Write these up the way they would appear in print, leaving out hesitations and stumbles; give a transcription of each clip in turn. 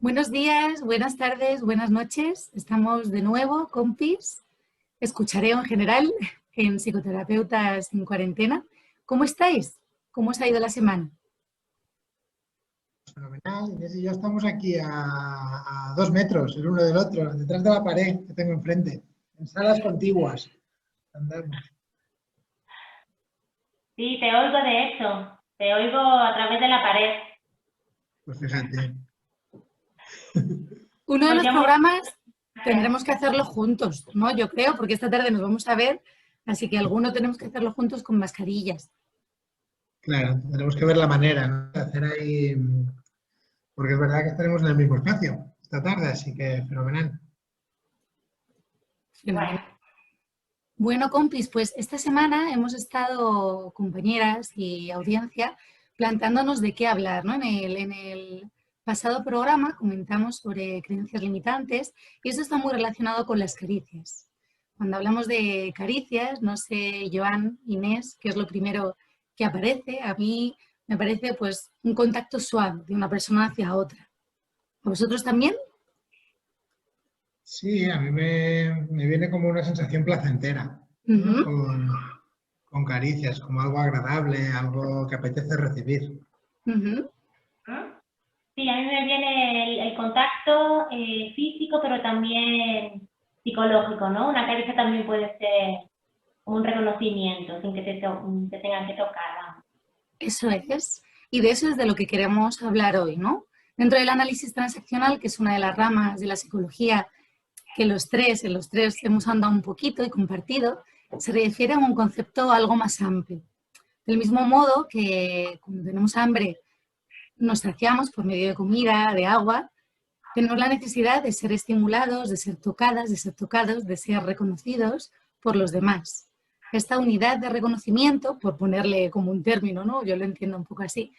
Buenos días, buenas tardes, buenas noches. Estamos de nuevo, compis. Escuchareo en general en psicoterapeutas en cuarentena. ¿Cómo estáis? ¿Cómo os ha ido la semana? Fenomenal. Inés y yo estamos aquí a 2 metros el uno del otro, detrás de la pared que tengo enfrente, en salas contiguas. Andamos. Sí, te oigo de hecho, te oigo a través de la pared. Pues fíjate. Uno de Pues los ya programas tendremos que hacerlo juntos, ¿no? Yo creo, porque esta tarde nos vamos a ver, así que alguno tenemos que hacerlo juntos con mascarillas. Claro, tenemos que ver la manera, ¿no? De hacer ahí, porque es verdad que estaremos en el mismo espacio esta tarde, así que fenomenal. bueno, Bueno, compis, pues esta semana hemos estado, compañeras y audiencia, planteándonos de qué hablar, ¿no? En el pasado programa comentamos sobre creencias limitantes y eso está muy relacionado con las caricias. Cuando hablamos de caricias, no sé, Joan, Inés, qué es lo primero que aparece. A mí me parece pues un contacto suave de una persona hacia otra. ¿A vosotros también? Sí, a mí me viene como una sensación placentera, ¿no? Ujú. Con caricias, como algo agradable, algo que apetece recibir. Ujú. ¿Mm? Sí, a mí me viene el contacto físico, pero también psicológico, ¿no? Una caricia también puede ser un reconocimiento sin que te tengan que tocar, vamos. Eso es. Y de eso es de lo que queremos hablar hoy, ¿no? Dentro del análisis transaccional, que es una de las ramas de la psicología que en los tres hemos andado un poquito y compartido, se refiere a un concepto algo más amplio. Del mismo modo que cuando tenemos hambre nos saciamos por medio de comida, de agua, tenemos la necesidad de ser estimulados, de ser tocadas, de ser tocados, de ser reconocidos por los demás. Esta unidad de reconocimiento, por ponerle como un término, ¿no? Yo lo entiendo un poco así,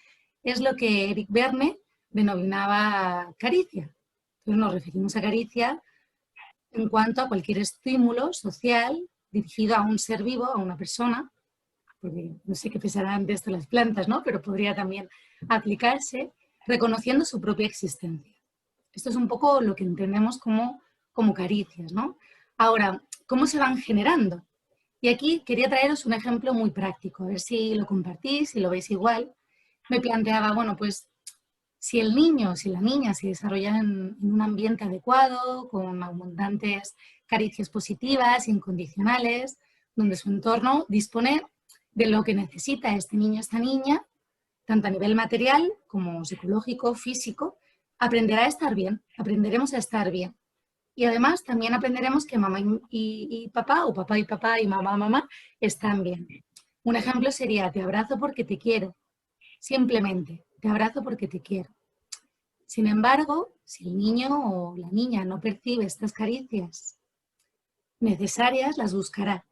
es lo que Eric Berne denominaba caricia. Entonces nos referimos a caricia en cuanto a cualquier estímulo social dirigido a un ser vivo, a una persona, porque no sé qué pensarán de esto las plantas, ¿no? Pero podría también aplicarse reconociendo su propia existencia. Esto es un poco lo que entendemos como caricias, ¿no? Ahora, ¿cómo se van generando? Y aquí quería traeros un ejemplo muy práctico, a ver si lo compartís, si lo veis igual. Me planteaba, bueno, pues si el niño, si la niña se desarrollan en un ambiente adecuado, con abundantes caricias positivas, incondicionales, donde su entorno dispone de lo que necesita este niño, esta niña, tanto a nivel material como psicológico, físico, aprenderá a estar bien, aprenderemos a estar bien. Y además también aprenderemos que mamá y papá, o papá y papá y mamá, están bien. Un ejemplo sería, te abrazo porque te quiero, simplemente, te abrazo porque te quiero. Sin embargo, si el niño o la niña no percibe estas caricias necesarias, las buscará.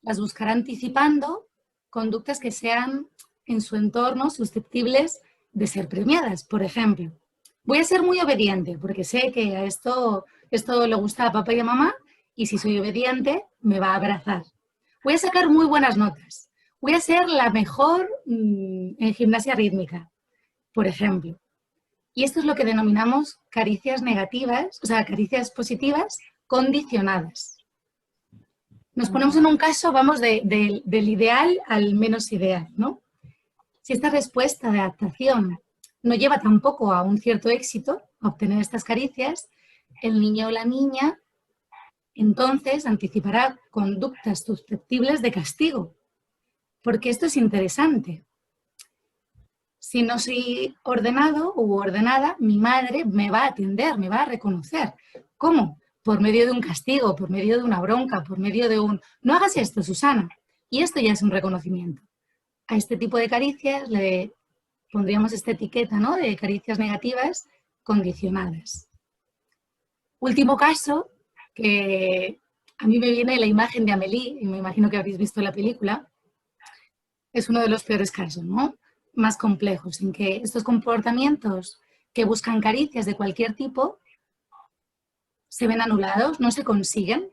Las buscará anticipando conductas que sean en su entorno susceptibles de ser premiadas. Por ejemplo, voy a ser muy obediente porque sé que a esto le gusta a papá y a mamá y si soy obediente me va a abrazar. Voy a sacar muy buenas notas. Voy a ser la mejor en gimnasia rítmica, por ejemplo. Y esto es lo que denominamos caricias negativas, o sea, caricias positivas condicionadas. Nos ponemos en un caso, vamos, del ideal al menos ideal, ¿no? Si esta respuesta de adaptación no lleva tampoco a un cierto éxito, a obtener estas caricias, el niño o la niña entonces anticipará conductas susceptibles de castigo. Porque esto es interesante. Si no soy ordenado u ordenada, mi madre me va a atender, me va a reconocer. ¿Cómo? Por medio de un castigo, por medio de una bronca, por medio de un no hagas esto, Susana. Y esto ya es un reconocimiento. A este tipo de caricias le pondríamos esta etiqueta, ¿no? De caricias negativas condicionadas. Último caso, que a mí me viene la imagen de Amélie, y me imagino que habéis visto la película, es uno de los peores casos, ¿no? Más complejos, en que estos comportamientos que buscan caricias de cualquier tipo se ven anulados, no se consiguen.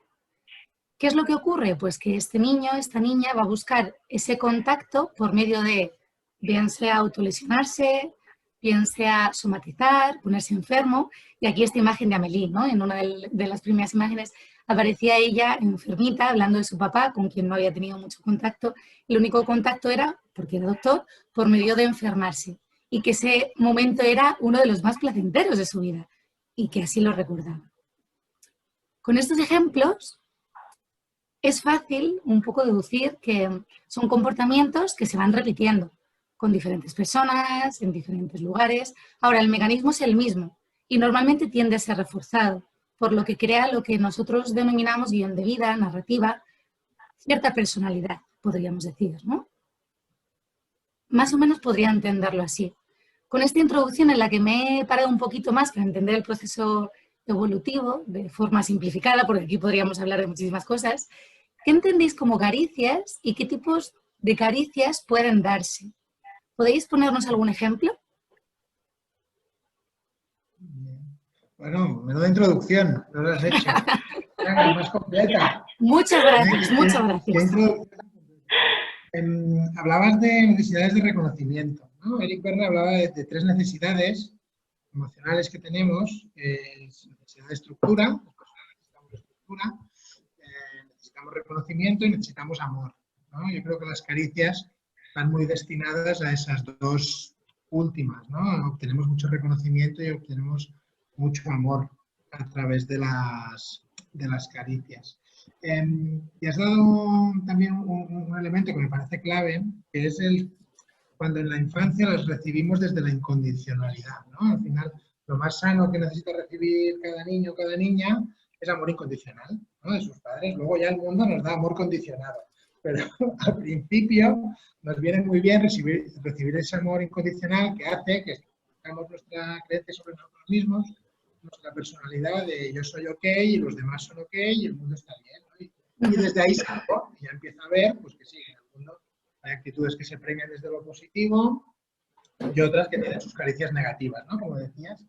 ¿Qué es lo que ocurre? Pues que este niño, esta niña va a buscar ese contacto por medio de, bien sea autolesionarse, bien sea somatizar, ponerse enfermo, y aquí esta imagen de Amélie, ¿no? En una de las primeras imágenes aparecía ella enfermita, hablando de su papá, con quien no había tenido mucho contacto. El único contacto era, porque era doctor, por medio de enfermarse, y que ese momento era uno de los más placenteros de su vida, y que así lo recordaba. Con estos ejemplos es fácil un poco deducir que son comportamientos que se van repitiendo con diferentes personas, en diferentes lugares. Ahora, el mecanismo es el mismo y normalmente tiende a ser reforzado, por lo que crea lo que nosotros denominamos guión de vida, narrativa, cierta personalidad, podríamos decir, ¿no? Más o menos podría entenderlo así. Con esta introducción en la que me he parado un poquito más para entender el proceso evolutivo de forma simplificada, porque aquí podríamos hablar de muchísimas cosas, ¿qué entendéis como caricias y qué tipos de caricias pueden darse? ¿Podéis ponernos algún ejemplo? Bueno, menuda introducción, nos lo has hecho. Venga, más completa. Muchas gracias, muchas gracias. Hablabas de necesidades de reconocimiento, ¿no? Eric Berne hablaba de tres necesidades emocionales que tenemos: necesidad de estructura, las personas necesitamos estructura, necesitamos reconocimiento y necesitamos amor, ¿no? Yo creo que las caricias están muy destinadas a esas dos últimas, ¿no? Obtenemos mucho reconocimiento y obtenemos mucho amor a través de las caricias. Y has dado también un elemento que me parece clave, que es cuando en la infancia las recibimos desde la incondicionalidad, ¿no? Al final, lo más sano que necesita recibir cada niño o cada niña es amor incondicional, ¿no? De sus padres. Luego ya el mundo nos da amor condicionado. Pero al principio nos viene muy bien recibir ese amor incondicional que hace que tengamos nuestra creencia sobre nosotros mismos, nuestra personalidad de yo soy ok y los demás son ok y el mundo está bien, ¿no? Y desde ahí salgo y ya empiezo a ver pues que sí, en el mundo hay actitudes que se premian desde lo positivo y otras que tienen sus caricias negativas, ¿no? Como decías.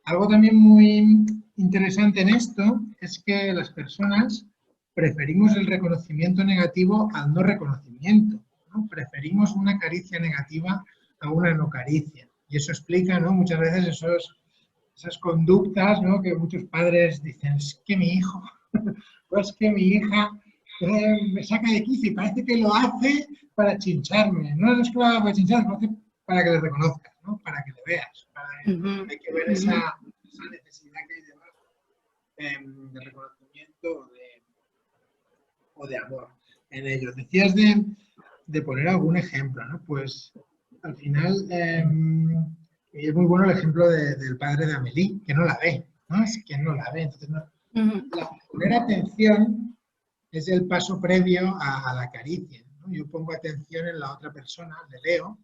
Algo también muy interesante en esto es que las personas preferimos el reconocimiento negativo al no reconocimiento, ¿no? Preferimos una caricia negativa a una no caricia. Y eso explica, ¿no? Muchas veces esas conductas, ¿no? Que muchos padres dicen, es que mi hijo, pues que mi hija me saca de quicio y parece que lo hace para chincharme. No es que lo haga para chincharme, lo hace para que le reconozcas, ¿no? Para que le veas. Hay que ver esa necesidad que hay de reconocimiento o de amor en ellos. Decías de poner algún ejemplo, ¿no? Pues al final es muy bueno el ejemplo del padre de Amélie, que no la ve, ¿no? Es que no la ve. Entonces, poner atención es el paso previo a la caricia, ¿no? Yo pongo atención en la otra persona, le leo,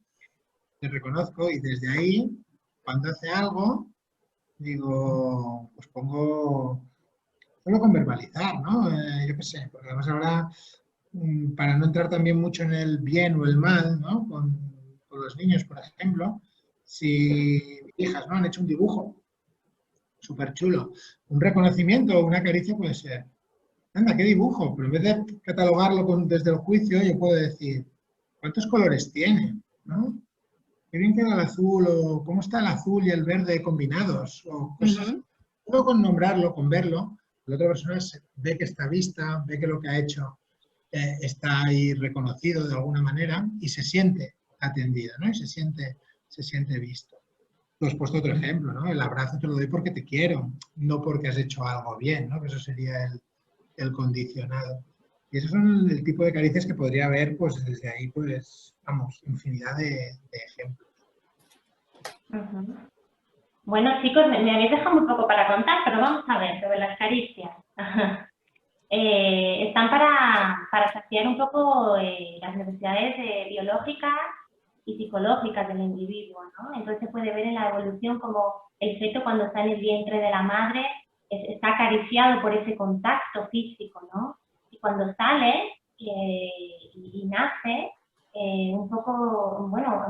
le reconozco y desde ahí, cuando hace algo, digo, pues pongo, solo con verbalizar, ¿no? Yo qué sé, porque además ahora, para no entrar también mucho en el bien o el mal, ¿no? Con los niños, por ejemplo, si hijas, ¿no? Han hecho un dibujo súper chulo, un reconocimiento o una caricia puede ser, anda, qué dibujo, pero en vez de catalogarlo desde el juicio, yo puedo decir, ¿cuántos colores tiene? ¿No? Qué bien queda el azul, o cómo está el azul y el verde combinados, o cosas. Solo con nombrarlo, con verlo, la otra persona ve que está vista, ve que lo que ha hecho está ahí reconocido de alguna manera y se siente atendido, ¿no? Y se siente visto. Tú has puesto otro ejemplo, ¿no? El abrazo te lo doy porque te quiero, no porque has hecho algo bien, ¿no? Que eso sería el condicionado. Y esos son el tipo de caricias que podría haber, pues desde ahí, pues, vamos, infinidad de ejemplos. Bueno, chicos, me habéis dejado muy poco para contar, pero vamos a ver sobre las caricias. Están para saciar un poco las necesidades biológicas y psicológicas del individuo, ¿no? Entonces se puede ver en la evolución como el feto cuando está en el vientre de la madre está acariciado por ese contacto físico, ¿no? Y cuando sale y nace, un poco, bueno,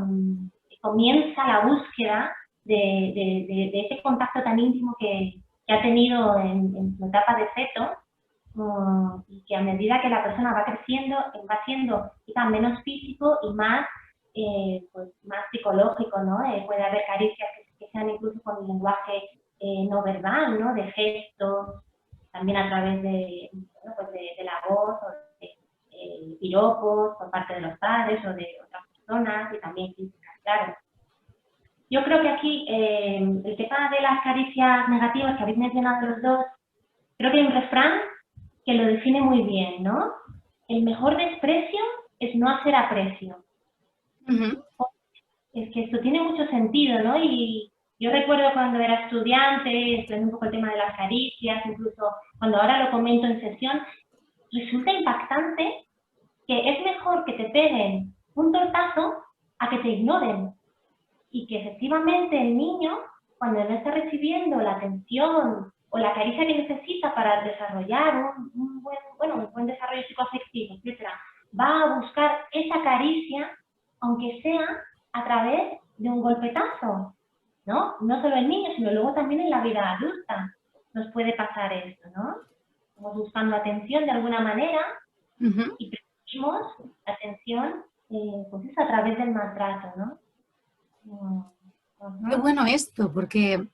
comienza la búsqueda de ese contacto tan íntimo que ha tenido en su etapa de feto, y que a medida que la persona va creciendo, va siendo quizá menos físico y más pues más psicológico, ¿no? Puede haber caricias que sean incluso con lenguaje no verbal, ¿no? De gestos, también a través de, bueno, pues de la voz o de piropos por parte de los padres o de otras personas y también físicas, claro. Yo creo que aquí el tema de las caricias negativas que habéis mencionado los dos, creo que hay un refrán que lo define muy bien, ¿no? El mejor desprecio es no hacer aprecio. Es que esto tiene mucho sentido, ¿no? Y yo recuerdo cuando era estudiante, estudiando un poco el tema de las caricias, incluso cuando ahora lo comento en sesión, resulta impactante que es mejor que te peguen un tortazo a que te ignoren. Y que efectivamente el niño, cuando no está recibiendo la atención o la caricia que necesita para desarrollar un buen desarrollo psicoafectivo, etc., va a buscar esa caricia, aunque sea a través de un golpetazo, ¿no? No solo el niño, sino luego también en la vida adulta nos puede pasar esto, ¿no? Estamos buscando atención de alguna manera y preferimos atención pues es a través del maltrato, ¿no? Qué bueno esto, porque,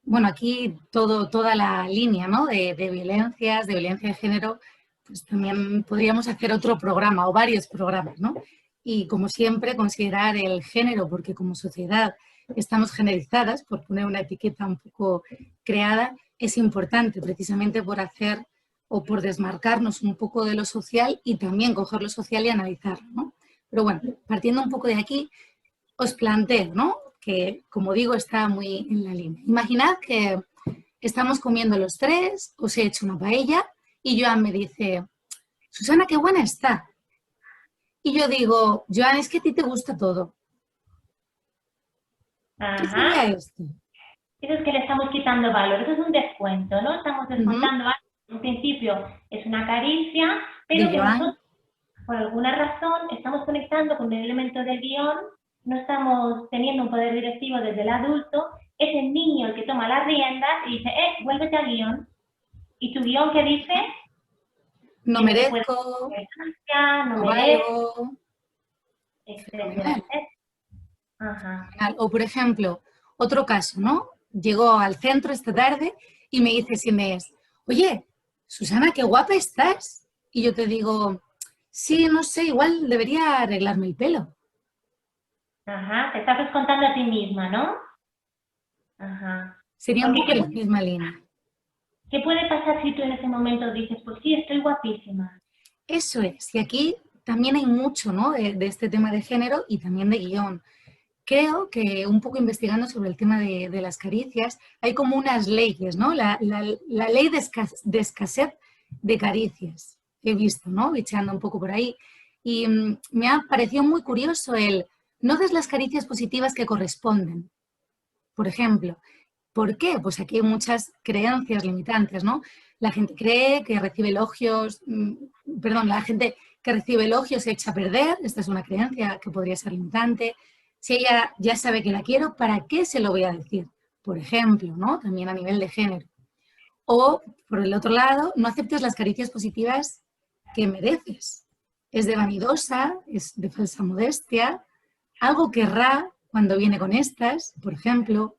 bueno, aquí toda la línea, ¿no? de violencias, de violencia de género, pues también podríamos hacer otro programa o varios programas, ¿no? Y como siempre, considerar el género, porque como sociedad estamos generizadas, por poner una etiqueta un poco creada, es importante precisamente por hacer o por desmarcarnos un poco de lo social y también coger lo social y analizarlo, ¿no? Pero bueno, partiendo un poco de aquí, os planteo, ¿no? Que, como digo, está muy en la línea. Imaginad que estamos comiendo los tres, os he hecho una paella y Joan me dice, Susana, qué buena está. Y yo digo, Joan, es que a ti te gusta todo. ¿Qué sería esto? Eso es que le estamos quitando valor, eso es un descuento, ¿no? Estamos descontando algo. En principio es una caricia, pero que nosotros, por alguna razón, estamos conectando con el elemento del guión, no estamos teniendo un poder directivo desde el adulto, es el niño el que toma las riendas y dice, vuélvete al guión. ¿Y tu guión qué dice? No merezco, no merezco, etcétera. Ajá. O, por ejemplo, otro caso, ¿no? Llegó al centro esta tarde y me dice Inés, oye, Susana, qué guapa estás. Y yo te digo, sí, no sé, igual debería arreglarme el pelo. Ajá, te estás contando a ti misma, ¿no? Ajá. Sería un poco la misma línea. ¿Qué puede pasar si tú en ese momento dices, pues sí, estoy guapísima? Eso es, y aquí también hay mucho, ¿no? de este tema de género y también de guión. Creo que un poco investigando sobre el tema de las caricias, hay como unas leyes, ¿no? La ley de escasez de caricias. He visto, ¿no? Bicheando un poco por ahí. Y me ha parecido muy curioso el no des las caricias positivas que corresponden. Por ejemplo, ¿por qué? Pues aquí hay muchas creencias limitantes, ¿no? La gente cree que recibe elogios, la gente que recibe elogios se echa a perder, esta es una creencia que podría ser limitante. Si ella ya sabe que la quiero, ¿para qué se lo voy a decir? Por ejemplo, ¿no? También a nivel de género. O, por el otro lado, no aceptes las caricias positivas que mereces. Es de vanidosa, es de falsa modestia, algo querrá cuando viene con estas, por ejemplo.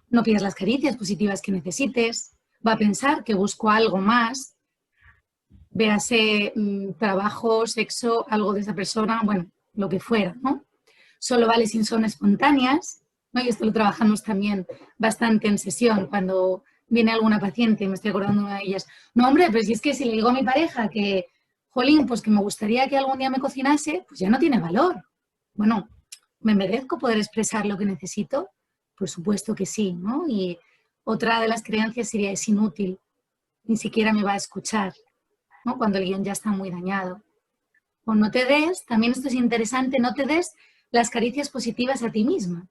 No pidas las caricias positivas que necesites, va a pensar que busco algo más, véase trabajo, sexo, algo de esa persona, bueno, lo que fuera, ¿no? Solo vale si son espontáneas, ¿no? Y esto lo trabajamos también bastante en sesión, cuando viene alguna paciente, me estoy acordando de una de ellas, no hombre, pero si es que si le digo a mi pareja que, jolín, pues que me gustaría que algún día me cocinase, pues ya no tiene valor. Bueno, ¿me merezco poder expresar lo que necesito? Por supuesto que sí, ¿no? Y otra de las creencias sería, es inútil, ni siquiera me va a escuchar, ¿no? Cuando el guión ya está muy dañado. O no te des, también esto es interesante, no te des las caricias positivas a ti misma,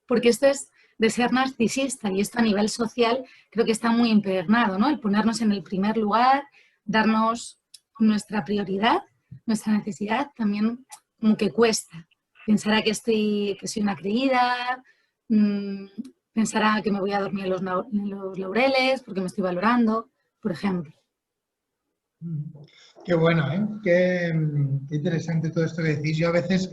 porque esto es de ser narcisista y esto a nivel social creo que está muy impregnado, ¿no? El ponernos en el primer lugar, darnos nuestra prioridad, nuestra necesidad, también como que cuesta. Pensará que soy una creída, pensará que me voy a dormir en los laureles porque me estoy valorando, por ejemplo. Qué bueno, ¿eh? Qué interesante todo esto que decís. Yo a veces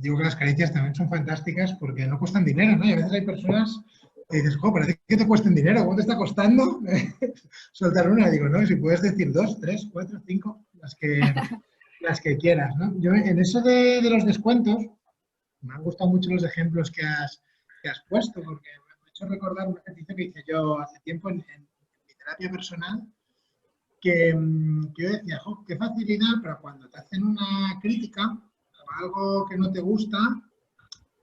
digo que las caricias también son fantásticas porque no cuestan dinero, ¿no? Y a veces hay personas que dices, jo, parece que te cuesten dinero, ¿cómo te está costando soltar una? Digo, no, si puedes decir 2, 3, 4, 5, las que quieras, ¿no? Yo en eso de los descuentos, me han gustado mucho los ejemplos que has puesto, porque me ha hecho recordar un ejercicio que hice yo hace tiempo en mi terapia personal, que yo decía, jo, qué facilidad para cuando te hacen una crítica o algo que no te gusta,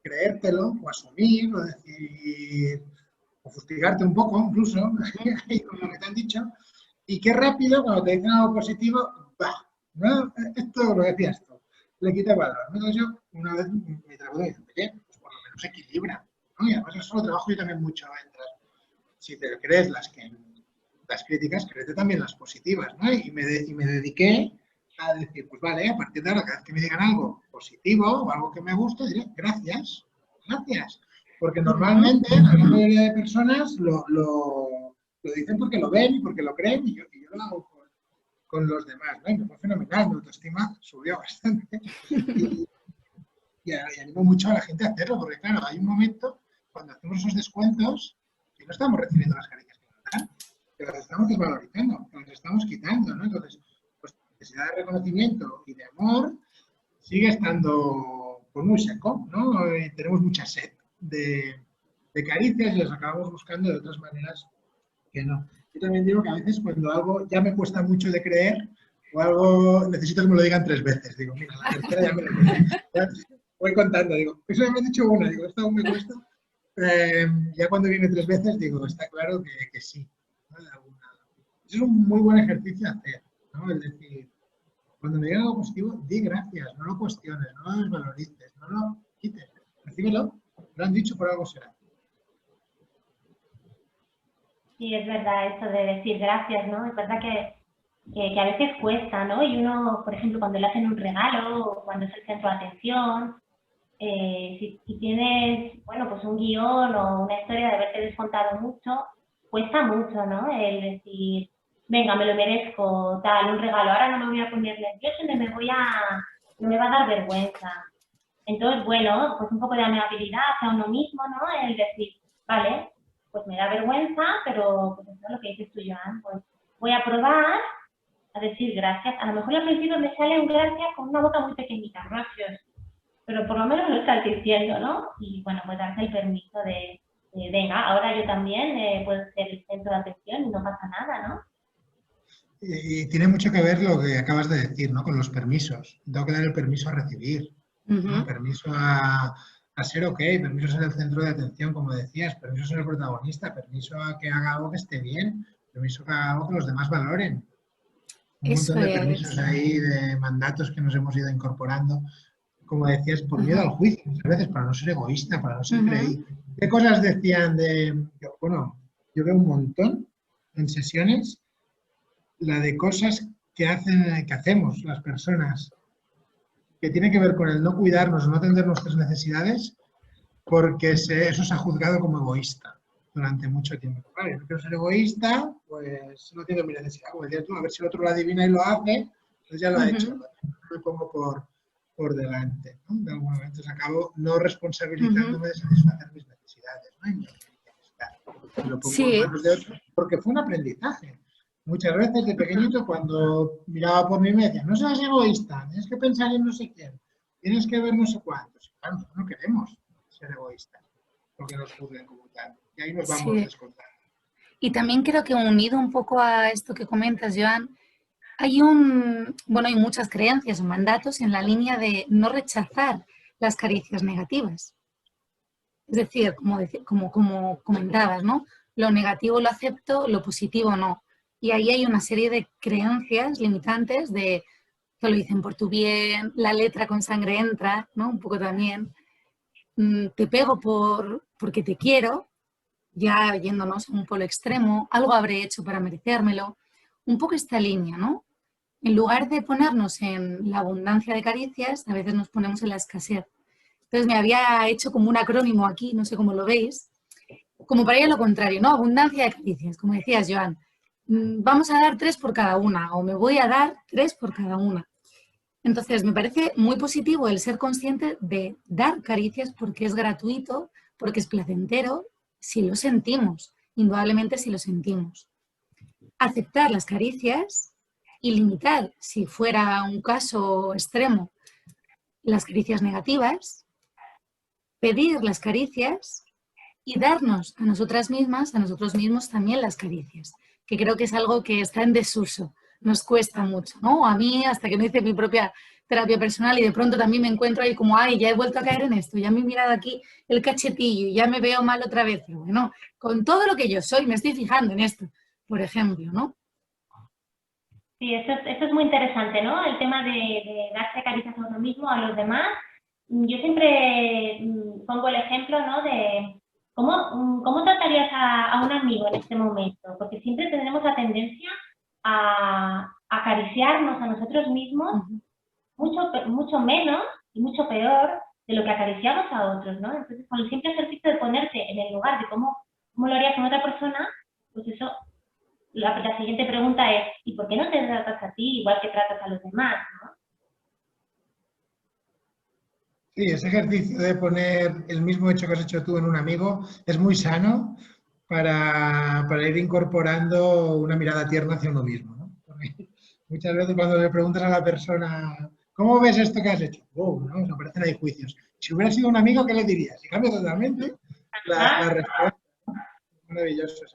creértelo o asumir o decir, o fustigarte un poco incluso con lo que te han dicho, y qué rápido cuando te dicen algo positivo, ¡bah! ¿No? Esto lo decía esto, le quita valor. ¿No? Entonces yo una vez me trago y oye, pues por lo menos equilibra. ¿No? Y además eso lo trabajo yo también mucho entre, si te crees las críticas, créete también las positivas, ¿no? Y me dediqué a decir, pues vale, a partir de ahora, cada vez que me digan algo positivo o algo que me guste, diré gracias, gracias. Porque normalmente la gran mayoría de personas lo dicen porque lo ven y porque lo creen y yo lo hago con los demás, ¿no? Y me fue fenomenal, mi autoestima subió bastante. Y animo mucho a la gente a hacerlo, porque claro, hay un momento cuando hacemos esos descuentos que no estamos recibiendo las caricias que nos dan, que las estamos desvalorizando, que las estamos quitando, ¿no? Entonces, pues la necesidad de reconocimiento y de amor sigue estando pues, muy seco, ¿no? Tenemos mucha sed de caricias y las acabamos buscando de otras maneras que no. Yo también digo que a veces cuando algo ya me cuesta mucho de creer o algo necesito que me lo digan 3 veces, digo, mira, la tercera ya me lo creo. Voy contando, digo, eso ya me he dicho una, digo, esta aún me cuesta. Ya cuando viene 3 veces, digo, está claro que sí. ¿No? Es un muy buen ejercicio a hacer, ¿no? El decir, cuando me digan algo positivo, di gracias, no lo cuestiones, no lo desvalorices, no lo quites, recíbelo, lo han dicho por algo será. Sí, es verdad eso de decir gracias, ¿no? Es verdad que a veces cuesta, ¿no? Y uno, por ejemplo, cuando le hacen un regalo o cuando es el centro de atención, si tienes, bueno, pues un guión o una historia de haberte descontado mucho, cuesta mucho, ¿no? El decir, venga, me lo merezco, tal, un regalo, ahora no me voy a poner nervioso, no me va a dar vergüenza. Entonces, bueno, pues un poco de amabilidad hacia uno mismo, ¿no? El decir, vale, pues me da vergüenza, pero pues eso es lo que dices tú, Joan, pues voy a probar a decir gracias. A lo mejor al principio me sale un gracias con una boca muy pequeñita, gracias, pero por lo menos lo estás diciendo, ¿no? Y bueno, pues darse el permiso de venga, ahora yo también puedo ser el centro de atención y no pasa nada, ¿no? Y tiene mucho que ver lo que acabas de decir, ¿no? Con los permisos. Tengo que dar el permiso a recibir, ¿no? Permiso a ser ok, permiso a ser el centro de atención, como decías, permiso a ser el protagonista, permiso a que haga algo que esté bien, permiso a que haga algo que los demás valoren. Un montón de permisos ahí, de mandatos que nos hemos ido incorporando, como decías, por miedo al juicio, muchas veces para no ser egoísta, para no ser creído. ¿Qué cosas decían bueno, yo veo un montón en sesiones, la de cosas que hacemos las personas, que tiene que ver con el no cuidarnos, no atender nuestras necesidades, porque eso se ha juzgado como egoísta durante mucho tiempo. Vale, no quiero ser egoísta, pues no tengo mi necesidad, como decías tú, a ver si el otro lo adivina y lo hace, pues ya lo ha hecho, me pongo por delante, ¿no? De algún momento acabo no responsabilizándome de satisfacer mis necesidades, ¿no? Y mi bienestar. Y lo pongo en manos de otros, porque fue un aprendizaje. Muchas veces de pequeñito cuando miraba por mí me decían, no seas egoísta, tienes que pensar en no sé quién, tienes que ver no sé cuántos. Claro, nosotros no queremos ser egoístas, porque nos juzguen como tal. Y ahí nos vamos descontando. Y también creo que unido un poco a esto que comentas, Joan, hay muchas creencias o mandatos en la línea de no rechazar las caricias negativas. Es decir, como comentabas, ¿no? Lo negativo lo acepto, lo positivo no. Y ahí hay una serie de creencias limitantes de que lo dicen por tu bien, la letra con sangre entra, ¿no? Un poco también. Te pego porque te quiero, ya yéndonos a un polo extremo, algo habré hecho para merecérmelo. Un poco esta línea, ¿no? En lugar de ponernos en la abundancia de caricias, a veces nos ponemos en la escasez. Entonces me había hecho como un acrónimo aquí, no sé cómo lo veis, como para ir a lo contrario, ¿no? Abundancia de caricias, como decías, Joan. vamos a dar 3 por cada una o me voy a dar 3 por cada una. Entonces, me parece muy positivo el ser consciente de dar caricias porque es gratuito, porque es placentero, si lo sentimos, indudablemente si lo sentimos. Aceptar las caricias y limitar, si fuera un caso extremo, las caricias negativas, pedir las caricias y darnos a nosotras mismas, a nosotros mismos también las caricias, que creo que es algo que está en desuso, nos cuesta mucho, ¿no? A mí, hasta que no hice mi propia terapia personal y de pronto también me encuentro ahí como, ay, ya he vuelto a caer en esto, ya me he mirado aquí el cachetillo y ya me veo mal otra vez, pero bueno, con todo lo que yo soy me estoy fijando en esto, por ejemplo, ¿no? Sí, esto es muy interesante, ¿no? El tema de darse caricias a uno mismo, a los demás. Yo siempre pongo el ejemplo, ¿no? De cómo tratarías a un amigo en este momento, porque siempre tendremos la tendencia a acariciarnos a nosotros mismos mucho menos y mucho peor de lo que acariciamos a otros, ¿no? Entonces, con el simple ejercicio de ponerte en el lugar de cómo lo harías con otra persona, pues eso, la siguiente pregunta es, ¿y por qué no te tratas a ti igual que tratas a los demás, ¿no? Sí, ese ejercicio de poner el mismo hecho que has hecho tú en un amigo es muy sano para ir incorporando una mirada tierna hacia uno mismo, ¿no? Porque muchas veces cuando le preguntas a la persona, ¿cómo ves esto que has hecho? ¡Wow! ¿No? Aparecen ahí juicios. Si hubiera sido un amigo, ¿qué le dirías? Y cambia totalmente la respuesta. Maravilloso.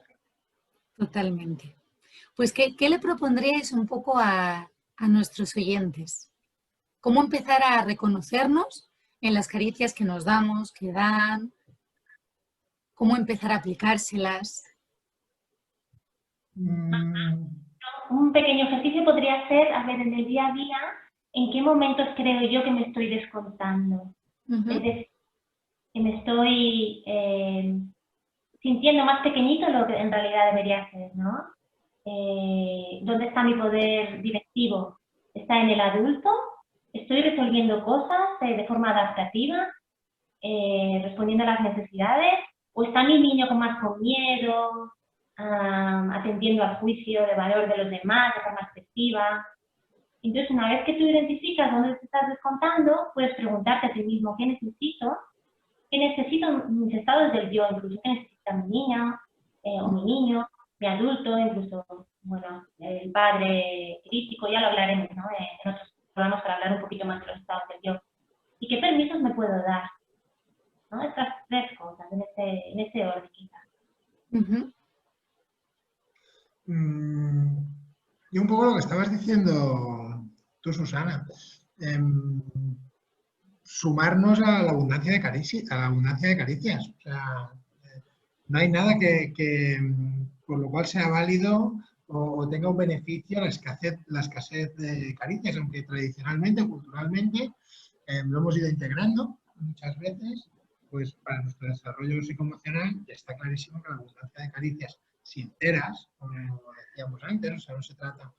Totalmente. Pues, ¿qué le propondríais un poco a nuestros oyentes? ¿Cómo empezar a reconocernos en las caricias que nos damos, que dan? ¿Cómo empezar a aplicárselas? Un pequeño ejercicio podría ser, a ver, en el día a día, ¿en qué momentos creo yo que me estoy descontando? Es decir, que me estoy sintiendo más pequeñito de lo que en realidad debería ser, ¿no? ¿Dónde está mi poder directivo? ¿Está en el adulto? ¿Estoy resolviendo cosas de forma adaptativa? ¿Respondiendo a las necesidades? ¿O está mi niño con miedo? Atendiendo al juicio de valor de los demás de forma excesiva? Entonces, una vez que tú identificas dónde te estás descontando, puedes preguntarte a ti mismo, ¿qué necesito? ¿Qué necesito en mis estados del yo? Incluso, ¿qué necesita mi niña o mi niño, mi adulto, incluso, bueno, el padre crítico? Ya lo hablaremos, ¿no? En otros programas para hablar un poquito más de los estados del yo. ¿Y qué permisos me puedo dar? ¿No? Estas 3 cosas, en ese orden, quizás. Y un poco lo que estabas diciendo tú, Susana, sumarnos a la abundancia de caricias, O sea, no hay nada que por lo cual sea válido o tenga un beneficio la escasez de caricias, aunque tradicionalmente, culturalmente, lo hemos ido integrando muchas veces, pues para nuestro desarrollo psicoemocional está clarísimo que la abundancia de caricias sinceras, como decíamos antes, o sea, no se trata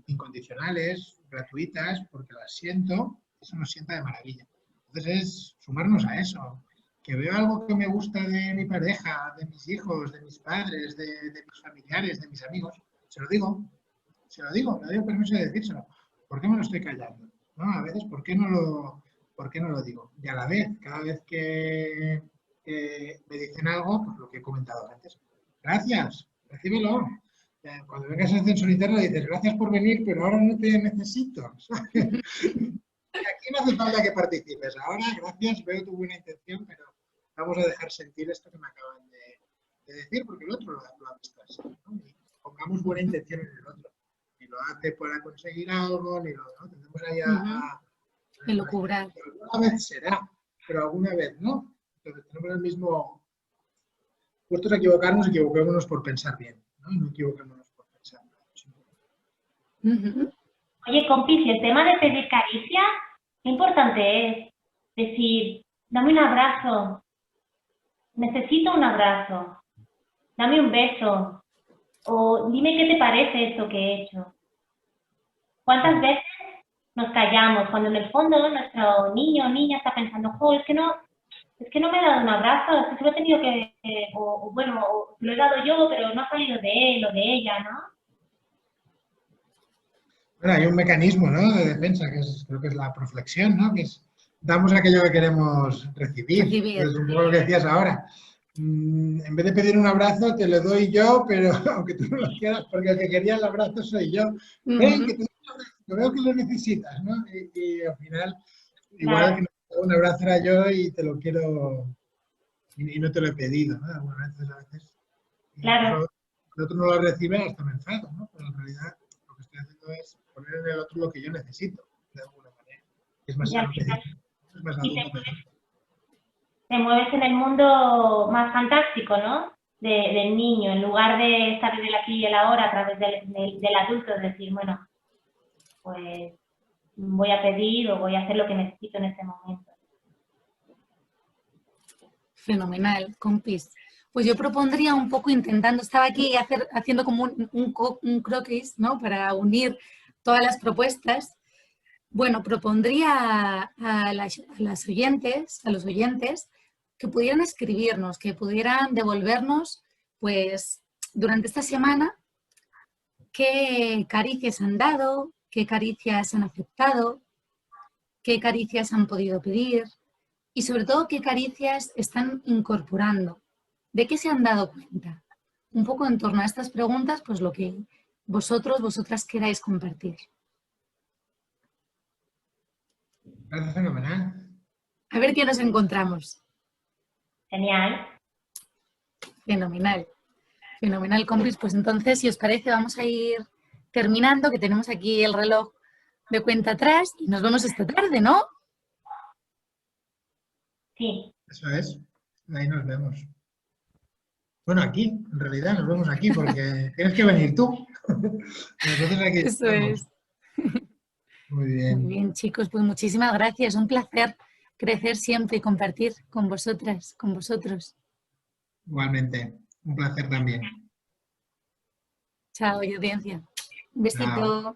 incondicionales, gratuitas, porque las siento, eso nos sienta de maravilla. Entonces es sumarnos a eso. Que veo algo que me gusta de mi pareja, de mis hijos, de mis padres, de mis familiares, de mis amigos, se lo digo, me doy el permiso de decírselo. ¿Por qué me lo estoy callando? ¿No? A veces, ¿por qué no lo digo? Y a la vez, cada vez que me dicen algo, pues lo que he comentado antes, gracias, recíbelo. Cuando vengas al ascensor interno dices, gracias por venir, pero ahora no te necesito. Aquí no hace falta que participes. Ahora, gracias, veo tu buena intención, pero vamos a dejar sentir esto que me acaban de decir, porque el otro lo ha visto así, ¿no? Y pongamos buena intención en el otro. Ni lo hace para conseguir algo, ni lo ¿no? Tendemos ahí a elucubrar. Alguna vez será, pero alguna vez no. Entonces tenemos el mismo. Puestos a equivocarnos, equivoquémonos por pensar bien, ¿no? Y no equivoquémonos por pensar mal. Oye, compis, el tema de pedir caricias, qué importante es decir, dame un abrazo, necesito un abrazo, dame un beso, o dime qué te parece esto que he hecho. ¿Cuántas veces nos callamos cuando en el fondo nuestro niño o niña está pensando, jo, es que no es que no me ha dado un abrazo, es que se lo he tenido que, bueno, o lo he dado yo, pero no ha salido de él o de ella, ¿no? Bueno, hay un mecanismo, ¿no?, de defensa, que creo que es la proflexión, ¿no?, que es damos aquello que queremos recibir. Recibir. Es un poco lo que decías ahora. En vez de pedir un abrazo, te lo doy yo, pero aunque tú no lo quieras, porque el que quería el abrazo soy yo. Ven, que te veo que lo necesitas, ¿no? Y al final, igual Claro. que un abrazo era yo y te lo quiero, y no te lo he pedido, ¿no? Algunas veces, Claro. el otro no lo recibe, hasta me enfado, ¿no? Pero en realidad lo que estoy haciendo es poner en el otro lo que yo necesito, de alguna manera. Es más Y al sano final, pedir, es más y adulto pedir. te mueves en el mundo más fantástico, ¿no? Del niño, en lugar de estar en el aquí y el ahora a través del adulto, es decir, bueno, pues voy a pedir o voy a hacer lo que necesito en este momento. Fenomenal, compis. Pues yo propondría un poco intentando, estaba aquí haciendo como un croquis, ¿no?, para unir todas las propuestas. Bueno, propondría a las oyentes, a los oyentes, que pudieran escribirnos, que pudieran devolvernos, pues, durante esta semana, qué caricias han dado, qué caricias han aceptado, qué caricias han podido pedir y sobre todo qué caricias están incorporando, de qué se han dado cuenta. Un poco en torno a estas preguntas, pues lo que vosotras queráis compartir. Parece fenomenal. A ver qué nos encontramos. Genial. Fenomenal. Fenomenal, compis. Pues entonces, si os parece, vamos a ir terminando, que tenemos aquí el reloj de cuenta atrás y nos vemos esta tarde, ¿no? Sí. Eso es. Ahí nos vemos. Bueno, aquí, en realidad, nos vemos aquí porque tienes que venir tú. Nosotros aquí Eso estamos. es. Muy Muy bien. bien, chicos, pues muchísimas gracias. Un placer crecer siempre y compartir con vosotras, con vosotros. Igualmente. Un placer también. Chao, y audiencia. Un Chao. besito.